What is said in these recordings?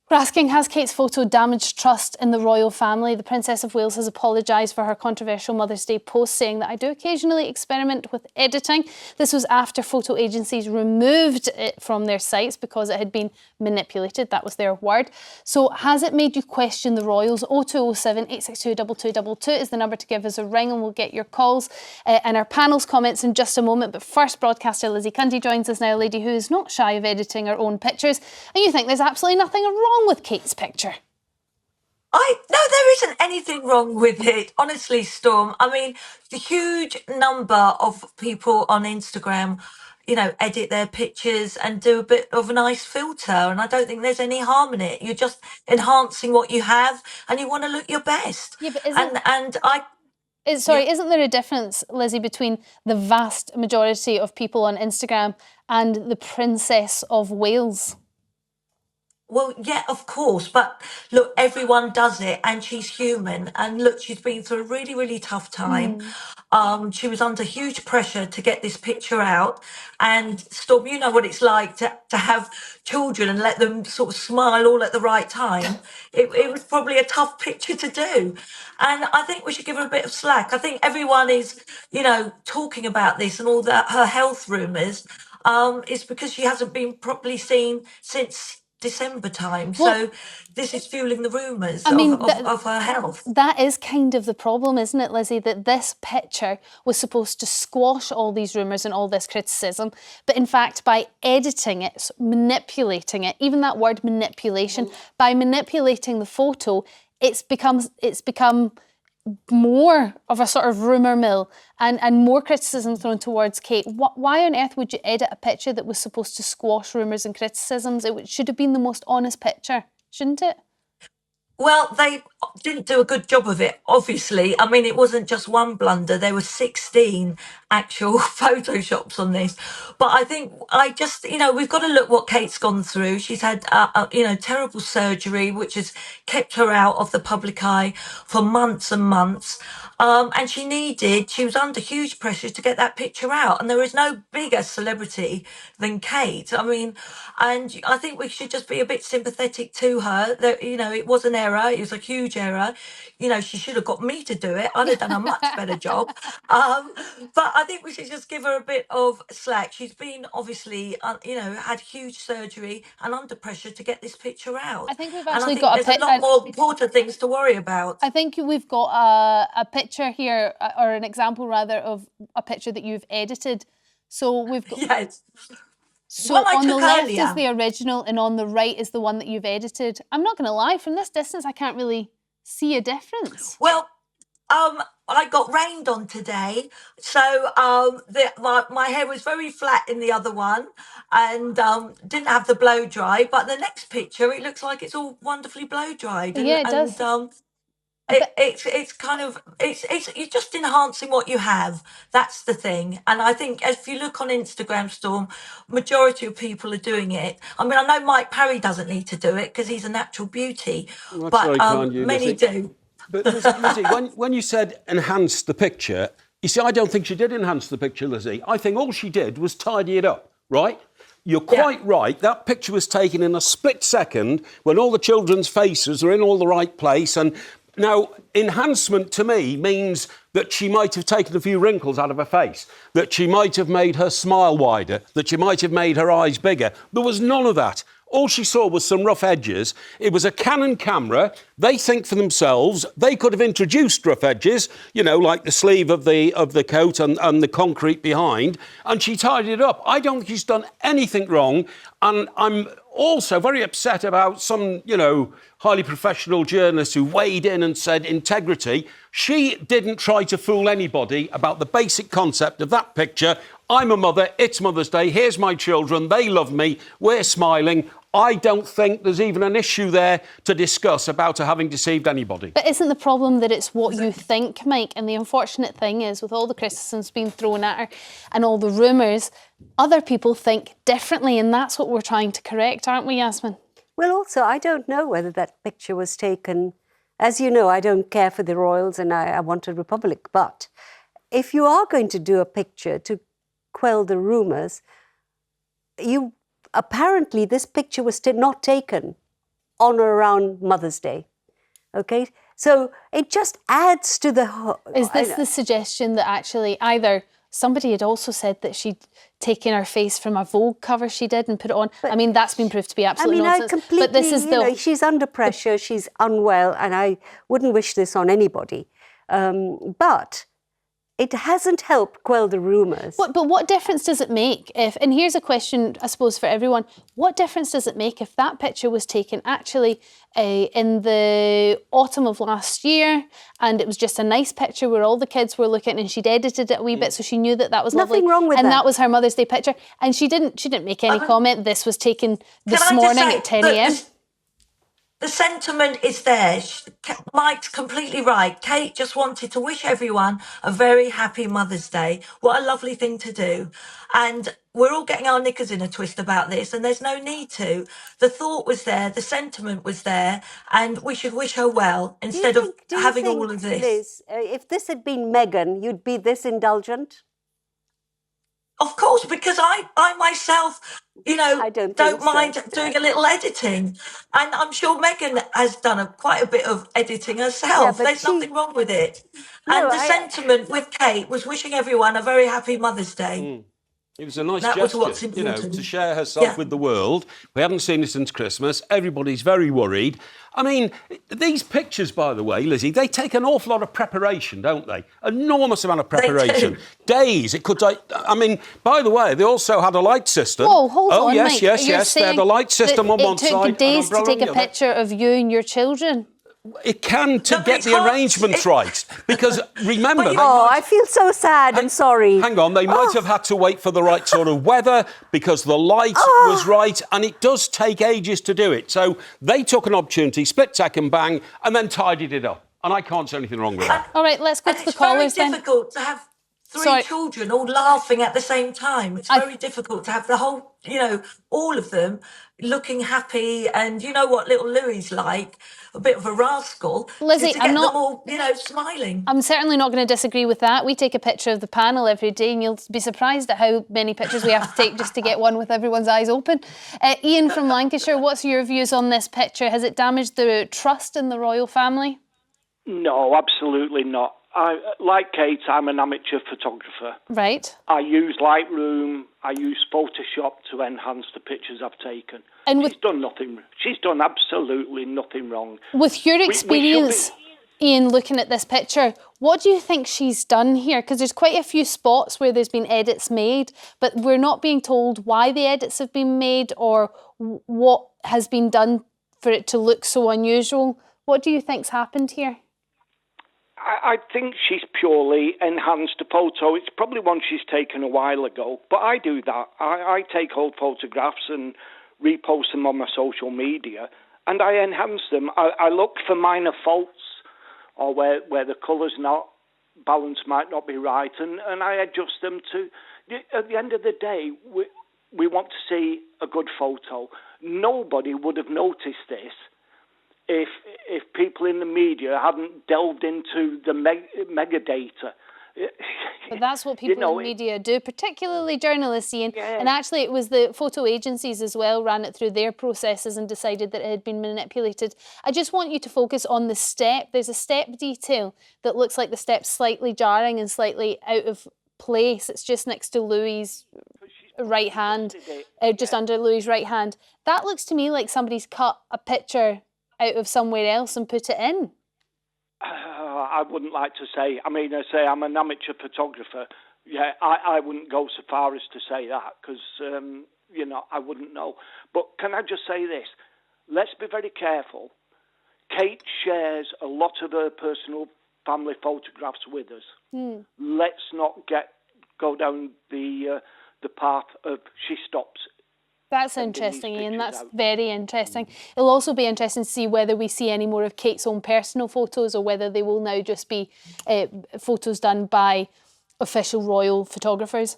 We're asking, has Kate's photo damaged trust in the royal family? The Princess of Wales has apologised for her controversial Mother's Day post, saying that I do occasionally experiment with editing. This was after photo agencies removed it from their sites because it had been manipulated. That was their word. So has it made you question the royals? 0207 862 2222 is the number to give us a ring, and we'll get your calls and our panel's comments in just a moment. But first, broadcaster Lizzie Cundy joins us now, a lady who is not shy of editing her own pictures. And you think there's absolutely nothing wrong with Kate's picture? No, there isn't anything wrong with it, honestly, Storm. I mean, the huge number of people on Instagram, edit their pictures and do a bit of a nice filter, and I don't think there's any harm in it. You're just enhancing what you have, and you want to look your best. Yeah, but isn't there a difference, Lizzie, between the vast majority of people on Instagram and the Princess of Wales? Well, yeah, of course. But look, everyone does it, and she's human. And look, she's been through a really, really tough time. She was under huge pressure to get this picture out. And Storm, you know what it's like to have children and let them sort of smile all at the right time. It was probably a tough picture to do. And I think we should give her a bit of slack. I think everyone is, talking about this and all that, her health rumours, is because she hasn't been properly seen since December time. So this is fueling the rumours of her health. That is kind of the problem, isn't it, Lizzie, that this picture was supposed to squash all these rumours and all this criticism, but in fact by editing it, manipulating it, even that word manipulation, by manipulating the photo, it's become more of a sort of rumour mill and more criticism thrown towards Kate. Why on earth would you edit a picture that was supposed to squash rumours and criticisms? It should have been the most honest picture, shouldn't it? Well, they didn't do a good job of it, obviously. I mean, it wasn't just one blunder. There were 16 actual Photoshops on this. But I think we've got to look what Kate's gone through. She's had, terrible surgery, which has kept her out of the public eye for months and months. And she was under huge pressure to get that picture out. And there is no bigger celebrity than Kate. I mean, and I think we should just be a bit sympathetic to her. That, it was an error. It was a huge error. She should have got me to do it. I'd have done a much better job. But I think we should just give her a bit of slack. She's been obviously, had huge surgery and under pressure to get this picture out. I think we've actually got a lot more important things to worry about. I think we've got a picture here, or an example rather, of a picture that you've edited. So we've got... Yes. So on the left is the original and on the right is the one that you've edited. I'm not going to lie, from this distance I can't really see a difference. Well, I got rained on today, so my hair was very flat in the other one, and didn't have the blow dry. But the next picture, it looks like it's all wonderfully blow dried. Yeah, it does. It's you're just enhancing what you have. That's the thing. And I think if you look on Instagram, Storm, majority of people are doing it. I mean, I know Mike Parry doesn't need to do it because he's a natural beauty, but many do. But Lizzie, when you said enhance the picture, you see, I don't think she did enhance the picture, Lizzie. I think all she did was tidy it up, right? You're quite right. That picture was taken in a split second when all the children's faces are in all the right place. And now, enhancement to me means that she might have taken a few wrinkles out of her face, that she might have made her smile wider, that she might have made her eyes bigger. There was none of that. All she saw was some rough edges. It was a Canon camera. They think for themselves. They could have introduced rough edges, like the sleeve of the coat and the concrete behind, and she tidied it up. I don't think she's done anything wrong, and I'm also very upset about some, highly professional journalists who weighed in and said integrity. She didn't try to fool anybody about the basic concept of that picture. I'm a mother, it's Mother's Day, here's my children, they love me, we're smiling. I don't think there's even an issue there to discuss about her having deceived anybody. But isn't the problem that it's what you think, Mike? And the unfortunate thing is, with all the criticisms being thrown at her and all the rumours, other people think differently, and that's what we're trying to correct, aren't we, Yasmin? Well, also, I don't know whether that picture was taken. As you know, I don't care for the royals and I want a republic. But if you are going to do a picture to quell the rumours, apparently this picture was not taken on or around Mother's Day. Okay, so it just adds to the whole... Is this the suggestion that actually either somebody had also said that she'd taken her face from a Vogue cover she did and put it on? I mean, that's been proved to be absolute nonsense. But this is she's under pressure, she's unwell, and I wouldn't wish this on anybody. But it hasn't helped quell the rumours. But what difference does it make if, and here's a question, I suppose, for everyone, what difference does it make if that picture was taken actually in the autumn of last year and it was just a nice picture where all the kids were looking and she'd edited it a wee bit so she knew that that was lovely. Nothing wrong with that. And that was her Mother's Day picture. And she didn't make any comment. This was taken this morning at 10 a.m. The sentiment is there. Mike's completely right. Kate just wanted to wish everyone a very happy Mother's Day. What a lovely thing to do. And we're all getting our knickers in a twist about this, and there's no need to. The thought was there, the sentiment was there, and we should wish her well instead of having all of this. Liz, if this had been Meghan, you'd be this indulgent? Of course, because I myself, don't mind doing a little editing. And I'm sure Meghan has done quite a bit of editing herself. There's nothing wrong with it. And the sentiment with Kate was wishing everyone a very happy Mother's Day. It was a nice That gesture, was what's important. to share herself with the world. We haven't seen her since Christmas. Everybody's very worried. I mean, these pictures, by the way, Lizzie, they take an awful lot of preparation, don't they? Enormous amount of preparation. Days. It could take... I mean, by the way, they also had a light system. Whoa, hold on, yes, Mike. yes. They had a light system on one side. It took days to take a picture of you and your children. It can to get the arrangements right. Because remember... I feel so sad and sorry. Hang on, they might have had to wait for the right sort of weather because the light was right, and it does take ages to do it. So they took an opportunity, split second bang, and then tidied it up. And I can't say anything wrong with that. All right, let's go to the callers then. It's very difficult to have three children all laughing at the same time. It's very difficult to have the whole, all of them looking happy. And you know what little Louie's like, a bit of a rascal. Lizzie, to get them all, smiling. I'm certainly not going to disagree with that. We take a picture of the panel every day and you'll be surprised at how many pictures we have to take just to get one with everyone's eyes open. Ian from Lancashire, what's your views on this picture? Has it damaged the trust in the royal family? No, absolutely not. Like Kate, I'm an amateur photographer. Right. I use Lightroom, I use Photoshop to enhance the pictures I've taken. And she's done absolutely nothing wrong. With your experience, Ian, looking at this picture, what do you think she's done here? Because there's quite a few spots where there's been edits made, but we're not being told why the edits have been made or what has been done for it to look so unusual. What do you think's happened here? I think she's purely enhanced a photo. It's probably one she's taken a while ago, but I do that. I take old photographs and repost them on my social media, and I enhance them. I look for minor faults or where the colour's not, balance might not be right, and I adjust them to... At the end of the day, we want to see a good photo. Nobody would have noticed this if people in the media hadn't delved into the mega data. But that's what people in the media do, particularly journalists, Ian. Yeah. And actually it was the photo agencies as well ran it through their processes and decided that it had been manipulated. I just want you to focus on the step. There's a step detail that looks like the step's slightly jarring and slightly out of place. It's just next to Louis's right hand, just under Louis's right hand. That looks to me like somebody's cut a picture out of somewhere else and put it in. I wouldn't like to say. I mean, I say I'm an amateur photographer. Yeah, I wouldn't go so far as to say that because, I wouldn't know. But can I just say this? Let's be very careful. Kate shares a lot of her personal family photographs with us. Let's not go down the path of she stops. That's interesting, Ian. That's very interesting. It'll also be interesting to see whether we see any more of Kate's own personal photos or whether they will now just be photos done by official royal photographers.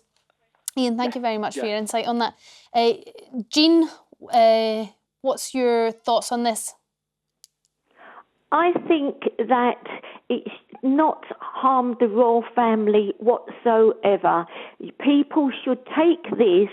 Ian, thank you very much for your insight on that. Jean, what's your thoughts on this? I think that not harmed the royal family whatsoever. People should take this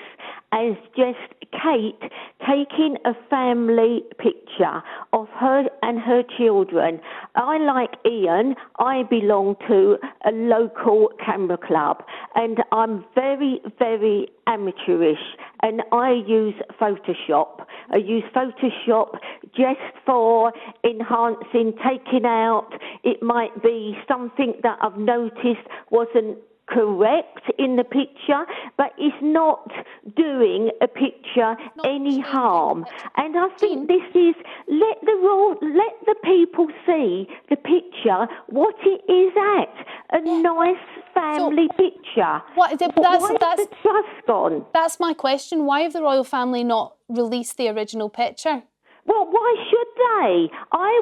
as just Kate taking a family picture of her and her children. I, like Ian, I belong to a local camera club, and I'm very, very amateurish, and I use Photoshop. I use Photoshop just for enhancing, taking out. It might be something that I've noticed wasn't correct in the picture, but it's not doing a picture any harm. And I think this is, let the people see the picture, what it is at, a nice family picture. Why is the trust gone? That's my question. Why have the royal family not released the original picture? Well, why should they? I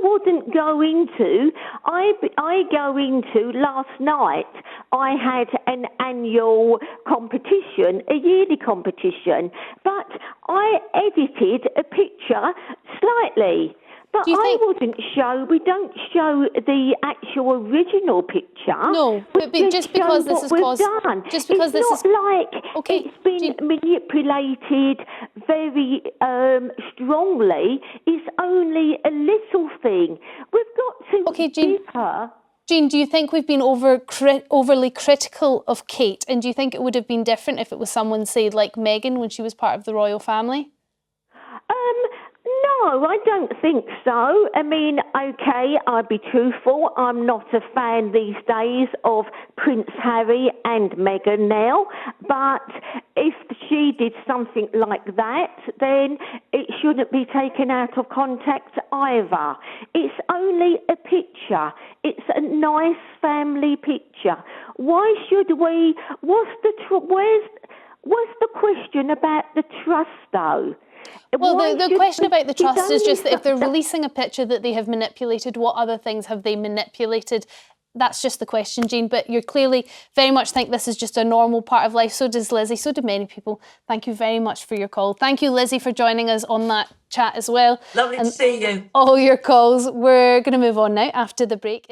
wouldn't go into. I go into last night. I had an annual competition, a yearly competition, but I edited a picture slightly. But we don't show the actual original picture. No, but just because this is caused... Just because this is... It's not like it's been manipulated very strongly. It's only a little thing. We've got to give her... Jean, do you think we've been overly critical of Kate? And do you think it would have been different if it was someone, say, like Meghan when she was part of the royal family? No, I don't think so. I mean, okay, I'll be truthful. I'm not a fan these days of Prince Harry and Meghan now. But if she did something like that, then it shouldn't be taken out of context either. It's only a picture. It's a nice family picture. Why should we? What's the question about the trust, though? Well, the question about the trust is just that if they're releasing a picture that they have manipulated, what other things have they manipulated? That's just the question, Jean. But you clearly very much think this is just a normal part of life. So does Lizzie. So do many people. Thank you very much for your call. Thank you, Lizzie, for joining us on that chat as well. Lovely to see you. All your calls. We're going to move on now after the break.